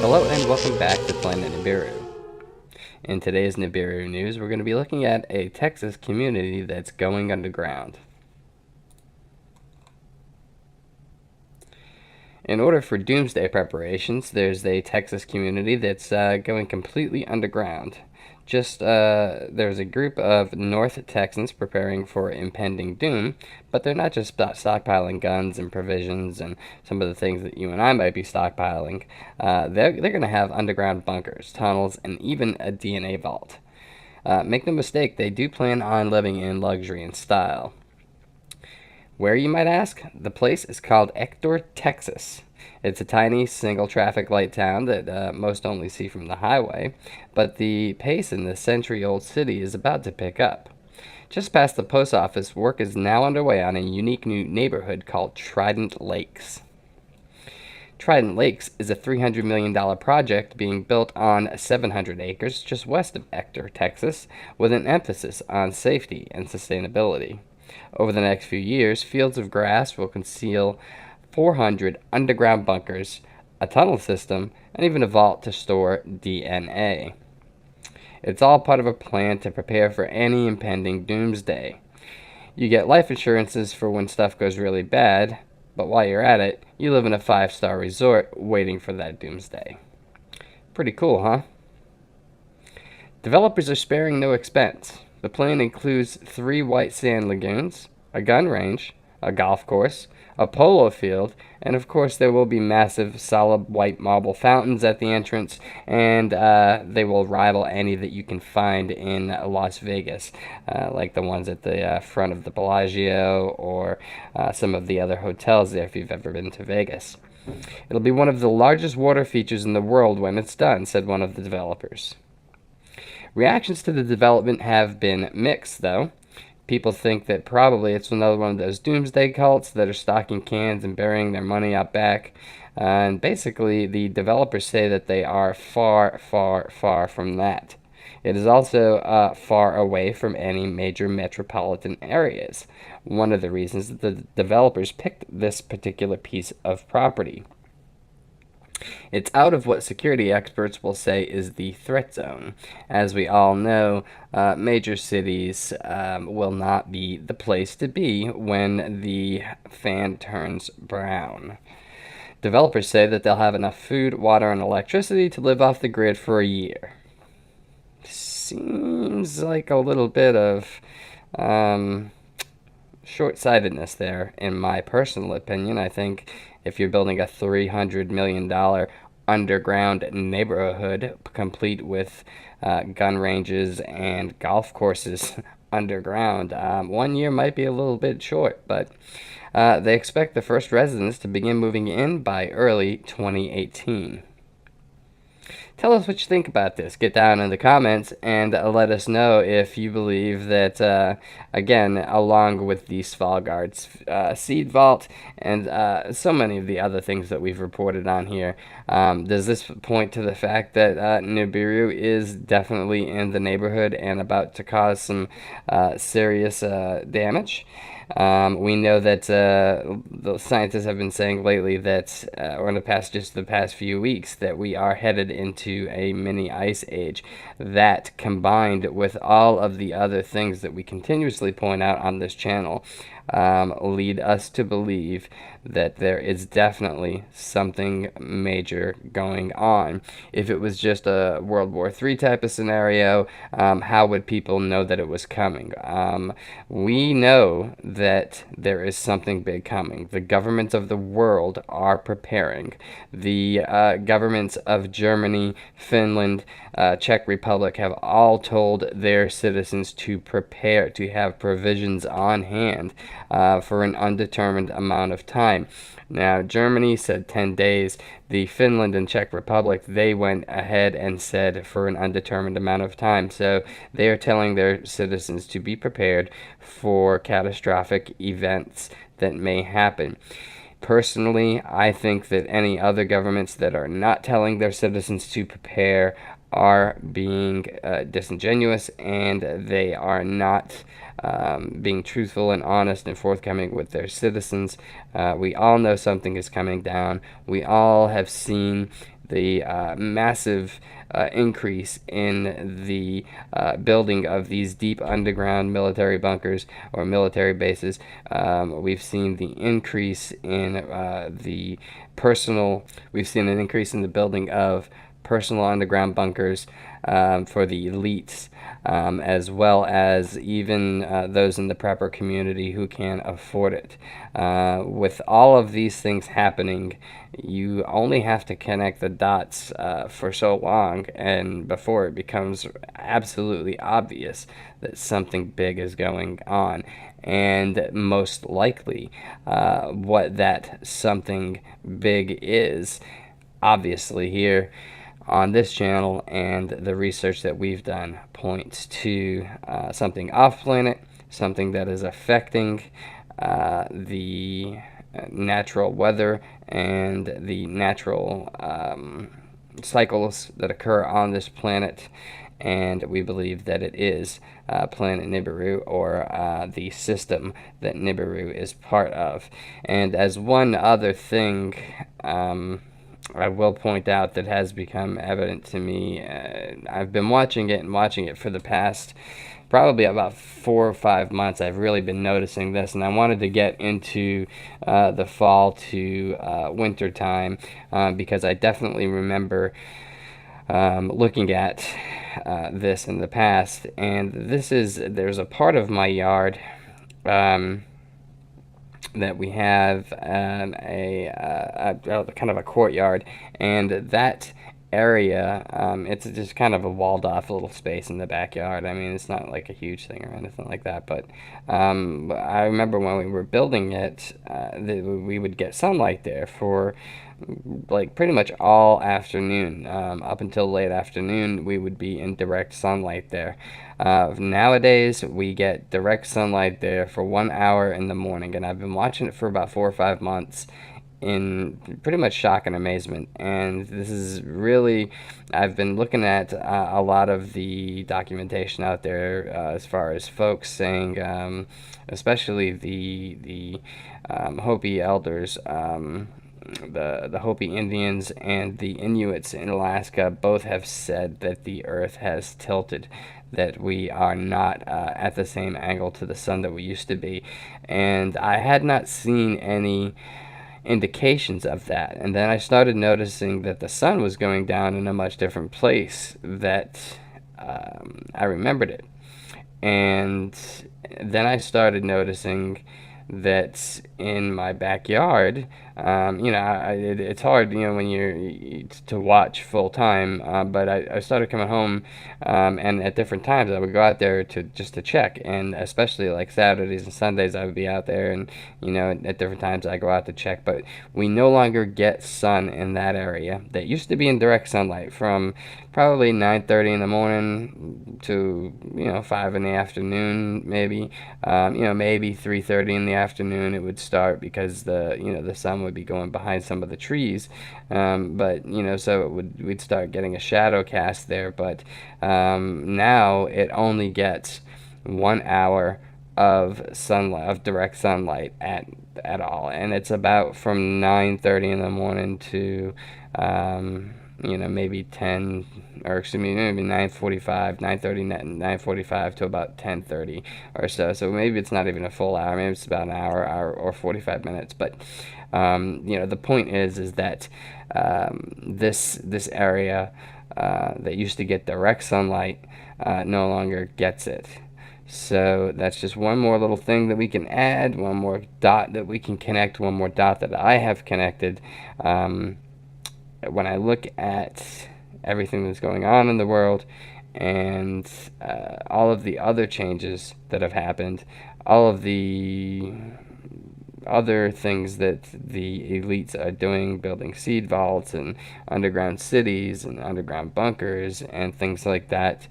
Hello and welcome back to Planet Nibiru. In today's Nibiru news, we're going to be looking at a Texas community that's going underground. In order for Doomsday preparations, there's a Texas community that's going completely underground. There's a group of North Texans preparing for impending doom, but they're not just stockpiling guns and provisions and some of the things that you and I might be stockpiling. They're going to have underground bunkers, tunnels, and even a DNA vault. Make no mistake, they do plan on living in luxury and style. Where, you might ask? The place is called Ector, Texas. It's a tiny single traffic light town that most only see from the highway, but the pace in this century-old city is about to pick up. Just past the post office, work is now underway on a unique new neighborhood called Trident Lakes. Trident Lakes is a $300 million project being built on 700 acres just west of Ector, Texas, with an emphasis on safety and sustainability. Over the next few years, fields of grass will conceal 400 underground bunkers, a tunnel system, and even a vault to store DNA. It's all part of a plan to prepare for any impending doomsday. You get life insurances for when stuff goes really bad, but while you're at it, you live in a 5-star resort waiting for that doomsday. Pretty cool, huh? Developers are sparing no expense. The plan includes 3 white sand lagoons, a gun range, a golf course, a polo field, and of course there will be massive solid white marble fountains at the entrance, and they will rival any that you can find in Las Vegas, like the ones at the front of the Bellagio or some of the other hotels there if you've ever been to Vegas. It'll be one of the largest water features in the world when it's done, said one of the developers. Reactions to the development have been mixed, though. People think that probably it's another one of those doomsday cults that are stocking cans and burying their money out back. And basically, the developers say that they are far, far, far from that. It is also far away from any major metropolitan areas. One of the reasons that the developers picked this particular piece of property. It's out of what security experts will say is the threat zone. As we all know, major cities will not be the place to be when the fan turns brown. Developers say that they'll have enough food, water, and electricity to live off the grid for a year. Seems like a little bit of short-sightedness there, in my personal opinion. I think if you're building a $300 million underground neighborhood complete with gun ranges and golf courses underground, 1 year might be a little bit short, but they expect the first residents to begin moving in by early 2018. Tell us what you think about this. Get down in the comments and let us know if you believe that, again, along with the Svalgard's seed vault and so many of the other things that we've reported on here, does this point to the fact that Nibiru is definitely in the neighborhood and about to cause some serious damage? We know that the scientists have been saying lately that, or in the past few weeks, that we are headed into a mini ice age. That, combined with all of the other things that we continuously point out on this channel, lead us to believe that there is definitely something major going on. If it was just a World War III type of scenario, how would people know that it was coming? We know that there is something big coming. The governments of the world are preparing. The governments of Germany, Finland, Czech Republic have all told their citizens to prepare, to have provisions on hand for an undetermined amount of time. Now, Germany said 10 days. The Finland and Czech Republic, they went ahead and said for an undetermined amount of time. So they are telling their citizens to be prepared for catastrophic events that may happen. Personally, I think that any other governments that are not telling their citizens to prepare are being disingenuous, and they are not being truthful and honest and forthcoming with their citizens. We all know something is coming down. We all have seen the massive increase in the building of these deep underground military bunkers or military bases. We've seen the increase in we've seen an increase in the building of personal underground bunkers for the elites, as well as even those in the prepper community who can afford it. With all of these things happening, you only have to connect the dots for so long, and before it becomes absolutely obvious that something big is going on. And most likely, what that something big is, obviously, here on this channel and the research that we've done points to something off planet, something that is affecting the natural weather and the natural cycles that occur on this planet. And we believe that it is planet Nibiru, or the system that Nibiru is part of. And as one other thing, I will point out that has become evident to me. I've been watching it for the past probably about 4 or 5 months. I've really been noticing this, and I wanted to get into the fall to winter time because I definitely remember looking at this in the past. And there's a part of my yard that we have a kind of a courtyard, and that area, it's just kind of a walled off little space in the backyard. I mean, it's not like a huge thing or anything like that, but I remember when we were building it, we would get sunlight there for like pretty much all afternoon. Up until late afternoon, we would be in direct sunlight there. Nowadays, we get direct sunlight there for 1 hour in the morning, and I've been watching it for about 4 or 5 months in pretty much shock and amazement. And this is really, I've been looking at a lot of the documentation out there as far as folks saying, especially the Hopi elders, the Hopi Indians and the Inuits in Alaska both have said that the Earth has tilted, that we are not at the same angle to the sun that we used to be. And I had not seen any indications of that. And then I started noticing that the sun was going down in a much different place, that I remembered it. And then I started noticing that in my backyard, it's hard, when you're to watch full time, but I started coming home, and at different times I would go out there to check, and especially like Saturdays and Sundays I would be out there, and at different times I go out to check. But we no longer get sun in that area that used to be in direct sunlight from probably 9:30 in the morning to 5 in the afternoon, maybe. Maybe 3:30 in the afternoon it would start, because the sun would be going behind some of the trees, but so we'd start getting a shadow cast there. But now it only gets 1 hour of sunlight, of direct sunlight at all, and it's about from 9:30 in the morning to maybe 10, or excuse me, maybe 9:45, 9:30, 9:45 to about 10:30 or so. So maybe it's not even a full hour. Maybe it's about an hour or 45 minutes. But the point is that this area that used to get direct sunlight no longer gets it. So that's just one more little thing that we can add, one more dot that we can connect, one more dot that I have connected. When I look at everything that's going on in the world, and all of the other changes that have happened, all of the other things that the elites are doing, building seed vaults and underground cities and underground bunkers and things like that,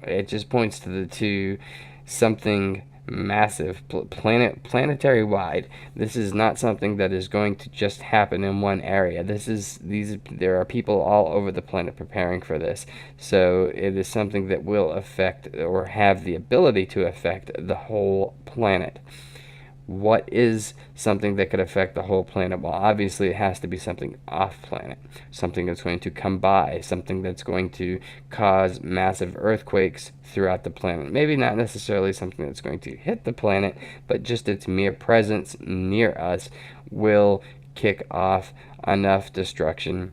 it just points to something massive, planetary wide. This is not something that is going to just happen in one area. There are people all over the planet preparing for this. So it is something that will affect, or have the ability to affect, the whole planet. what is something that could affect the whole planet? Well, obviously it has to be something off planet, something that's going to come by, something that's going to cause massive earthquakes throughout the planet. Maybe not necessarily something that's going to hit the planet, but just its mere presence near us will kick off enough destruction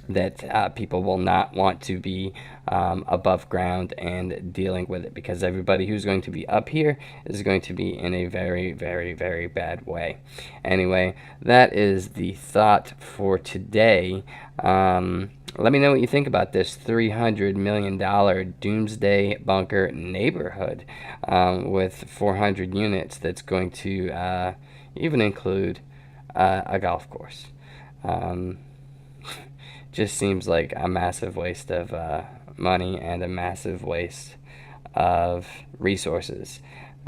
that people will not want to be above ground and dealing with it, because everybody who's going to be up here is going to be in a very, very, very bad way. Anyway, that is the thought for today. Let me know what you think about this $300 million doomsday bunker neighborhood with 400 units that's going to even include a golf course. Just seems like a massive waste of money and a massive waste of resources.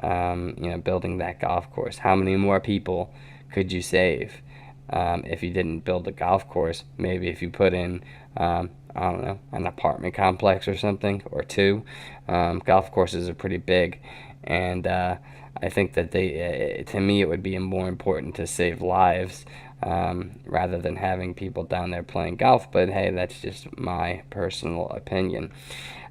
Building that golf course. How many more people could you save if you didn't build a golf course? Maybe if you put in, I don't know, an apartment complex or something, or two. Golf courses are pretty big, and I think that to me, it would be more important to save lives rather than having people down there playing golf. But hey, that's just my personal opinion.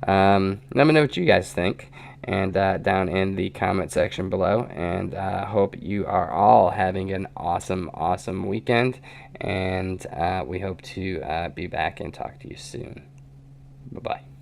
Let me know what you guys think, and down in the comment section below. And hope you are all having an awesome, awesome weekend. And we hope to be back and talk to you soon. Bye bye.